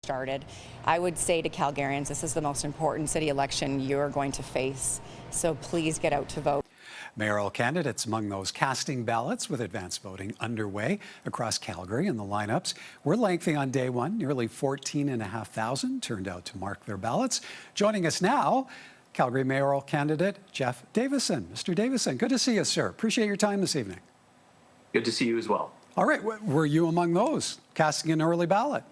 started. I would say to Calgarians, this is the most important city election you're going to face, so please get out to vote. Mayoral candidates among those casting ballots, with advanced voting underway across Calgary, and the lineups were lengthy on day one. Nearly 14,500 turned out to mark their ballots. Joining us now, Calgary mayoral candidate Jeff Davison. Mr. Davison, good to see you, sir. Appreciate your time this evening. Good to see you as well. All right, were you among those casting an early ballot?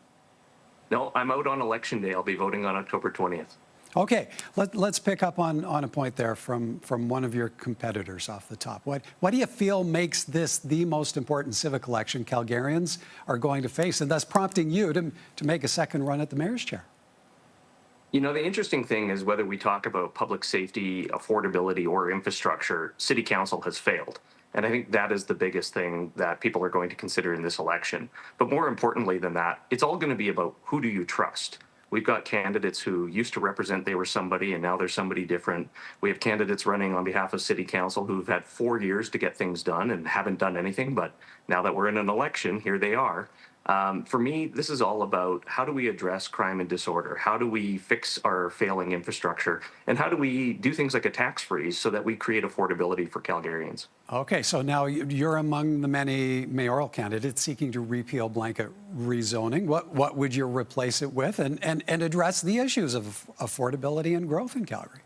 No, I'm out on election day. I'll be voting on October 20th. Okay, let's pick up on a point there from one of your competitors off the top. What do you feel makes this the most important civic election Calgarians are going to face, and thus prompting you to make a second run at the mayor's chair? You know, the interesting thing is whether we talk about public safety, affordability, or infrastructure, City Council has failed. And I think that is the biggest thing that people are going to consider in this election. But more importantly than that, it's all going to be about who do you trust? We've got candidates who used to represent they were somebody and now they're somebody different. We have candidates running on behalf of City Council who've had 4 years to get things done and haven't done anything. But now that we're in an election, here they are. For me, this is all about how do we address crime and disorder? How do we fix our failing infrastructure? And how do we do things like a tax freeze so that we create affordability for Calgarians? Okay, so now you're among the many mayoral candidates seeking to repeal blanket rezoning. What would you replace it with and address the issues of affordability and growth in Calgary?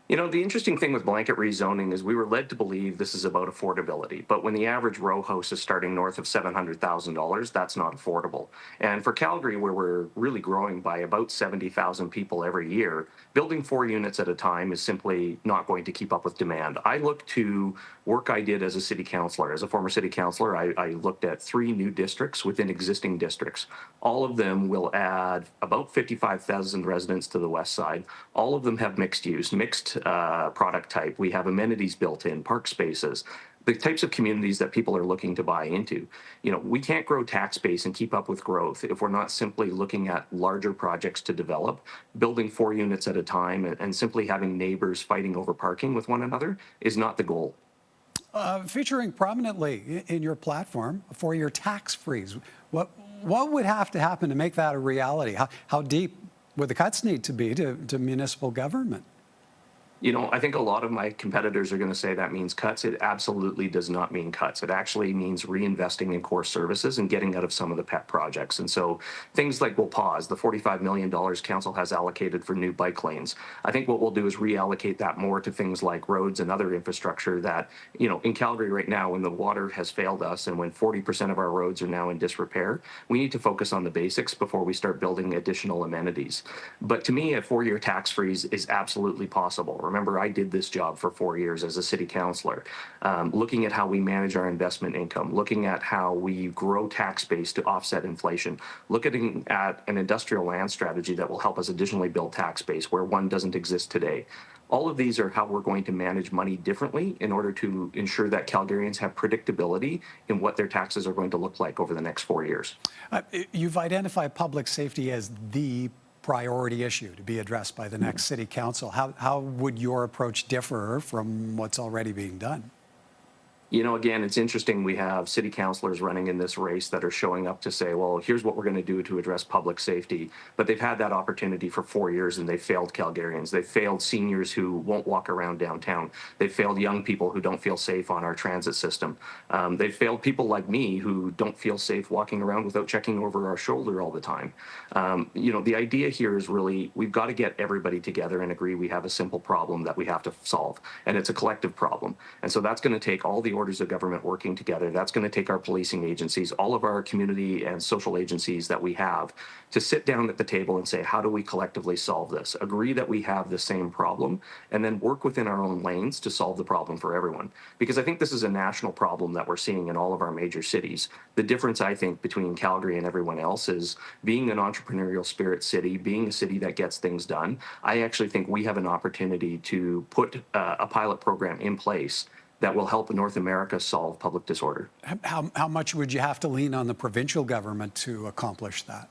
You know, the interesting thing with blanket rezoning is we were led to believe this is about affordability. But when the average row house is starting north of $700,000, that's not affordable. And for Calgary, where we're really growing by about 70,000 people every year, building 4 units at a time is simply not going to keep up with demand. I look to work I did as a city councillor. As a former city councillor, I looked at 3 new districts within existing districts. All of them will add about 55,000 residents to the west side. All of them have mixed use, mixed product type. We have amenities built in, park spaces, the types of communities that people are looking to buy into. You know, we can't grow tax base and keep up with growth if we're not simply looking at larger projects to develop. Building 4 units at a time and simply having neighbors fighting over parking with one another is not the goal. Featuring prominently in your platform for your tax freeze, what would have to happen to make that a reality? How deep would the cuts need to be to municipal government? You know, I think a lot of my competitors are going to say that means cuts. It absolutely does not mean cuts. It actually means reinvesting in core services and getting out of some of the pet projects. And so things like we'll pause the $45 million council has allocated for new bike lanes. I think what we'll do is reallocate that more to things like roads and other infrastructure that, you know, in Calgary right now, when the water has failed us and when 40% of our roads are now in disrepair, we need to focus on the basics before we start building additional amenities. But to me, a 4-year tax freeze is absolutely possible. Remember, I did this job for 4 years as a city councillor, looking at how we manage our investment income, looking at how we grow tax base to offset inflation, looking at an industrial land strategy that will help us additionally build tax base where one doesn't exist today. All of these are how we're going to manage money differently in order to ensure that Calgarians have predictability in what their taxes are going to look like over the next 4 years. You've identified public safety as the priority issue to be addressed by the next city council. How would your approach differ from what's already being done? You know, again, it's interesting. We have city councilors running in this race that are showing up to say, well, here's what we're going to do to address public safety. But they've had that opportunity for 4 years and they've failed Calgarians. They've failed seniors who won't walk around downtown. They've failed young people who don't feel safe on our transit system. They've failed people like me who don't feel safe walking around without checking over our shoulder all the time. You know, the idea here is really we've got to get everybody together and agree we have a simple problem that we have to solve. And it's a collective problem. And so that's going to take all the orders of government working together. That's going to take our policing agencies, all of our community and social agencies that we have to sit down at the table and say, how do we collectively solve this? Agree that we have the same problem and then work within our own lanes to solve the problem for everyone. Because I think this is a national problem that we're seeing in all of our major cities. The difference, I think, between Calgary and everyone else is being an entrepreneurial spirit city, being a city that gets things done. I actually think we have an opportunity to put a pilot program in place that will help North America solve public disorder. How much would you have to lean on the provincial government to accomplish that?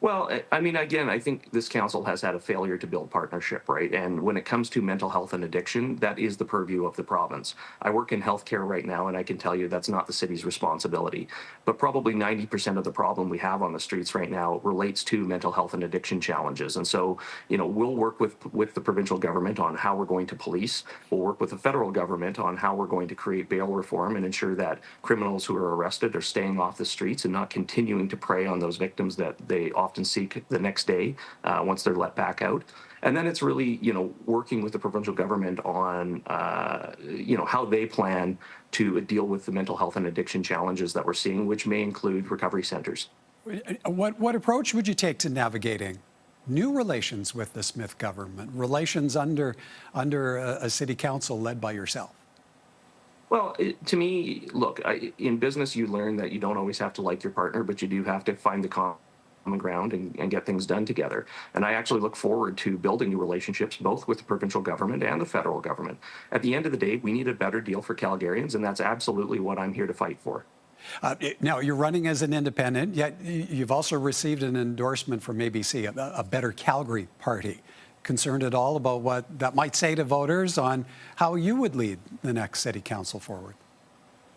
Well, I mean, again, I think this council has had a failure to build partnership, right? And when it comes to mental health and addiction, that is the purview of the province. I work in healthcare right now, and I can tell you that's not the city's responsibility. But probably 90% of the problem we have on the streets right now relates to mental health and addiction challenges. And so, we'll work with the provincial government on how we're going to police. We'll work with the federal government on how we're going to create bail reform and ensure that criminals who are arrested are staying off the streets and not continuing to prey on those victims that they often seek the next day once they're let back out. And then it's really, working with the provincial government on, how they plan to deal with the mental health and addiction challenges that we're seeing, which may include recovery centers. What approach would you take to navigating new relations with the Smith government, relations under a city council led by yourself? Well, to me, look, in business, you learn that you don't always have to like your partner, but you do have to find the common ground and get things done together. And I actually look forward to building new relationships, both with the provincial government and the federal government. At the end of the day, we need a better deal for Calgarians, and that's absolutely what I'm here to fight for. Now, you're running as an independent, yet you've also received an endorsement from ABC, a Better Calgary party. Concerned at all about what that might say to voters on how you would lead the next city council forward?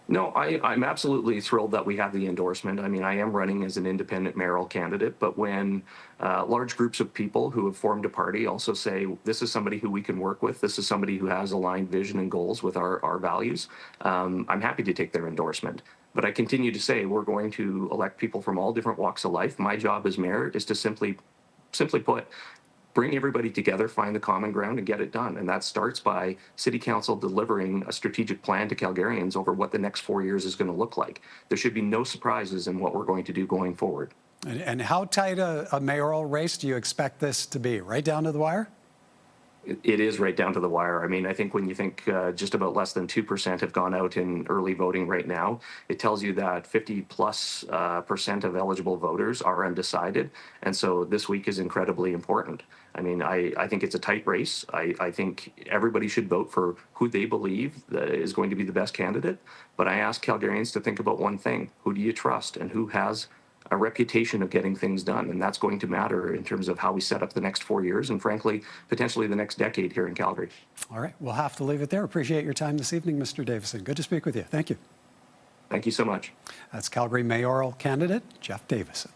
No, I'm absolutely thrilled that we have the endorsement. I mean, I am running as an independent mayoral candidate, but when large groups of people who have formed a party also say, this is somebody who we can work with, this is somebody who has aligned vision and goals with our values, I'm happy to take their endorsement. But I continue to say we're going to elect people from all different walks of life. My job as mayor is to simply put, bring everybody together, find the common ground, and get it done. And that starts by City Council delivering a strategic plan to Calgarians over what the next 4 years is going to look like. There should be no surprises in what we're going to do going forward. And how tight a mayoral race do you expect this to be? Right down to the wire? It is right down to the wire. I mean, I think when you think just about less than 2% have gone out in early voting right now, it tells you that 50+% of eligible voters are undecided. And so this week is incredibly important. I mean, I think it's a tight race. I think everybody should vote for who they believe is going to be the best candidate. But I ask Calgarians to think about one thing. Who do you trust and who has a reputation of getting things done? And that's going to matter in terms of how we set up the next 4 years and, frankly, potentially the next decade here in Calgary. All right. We'll have to leave it there. Appreciate your time this evening, Mr. Davison. Good to speak with you. Thank you. Thank you so much. That's Calgary mayoral candidate Jeff Davison.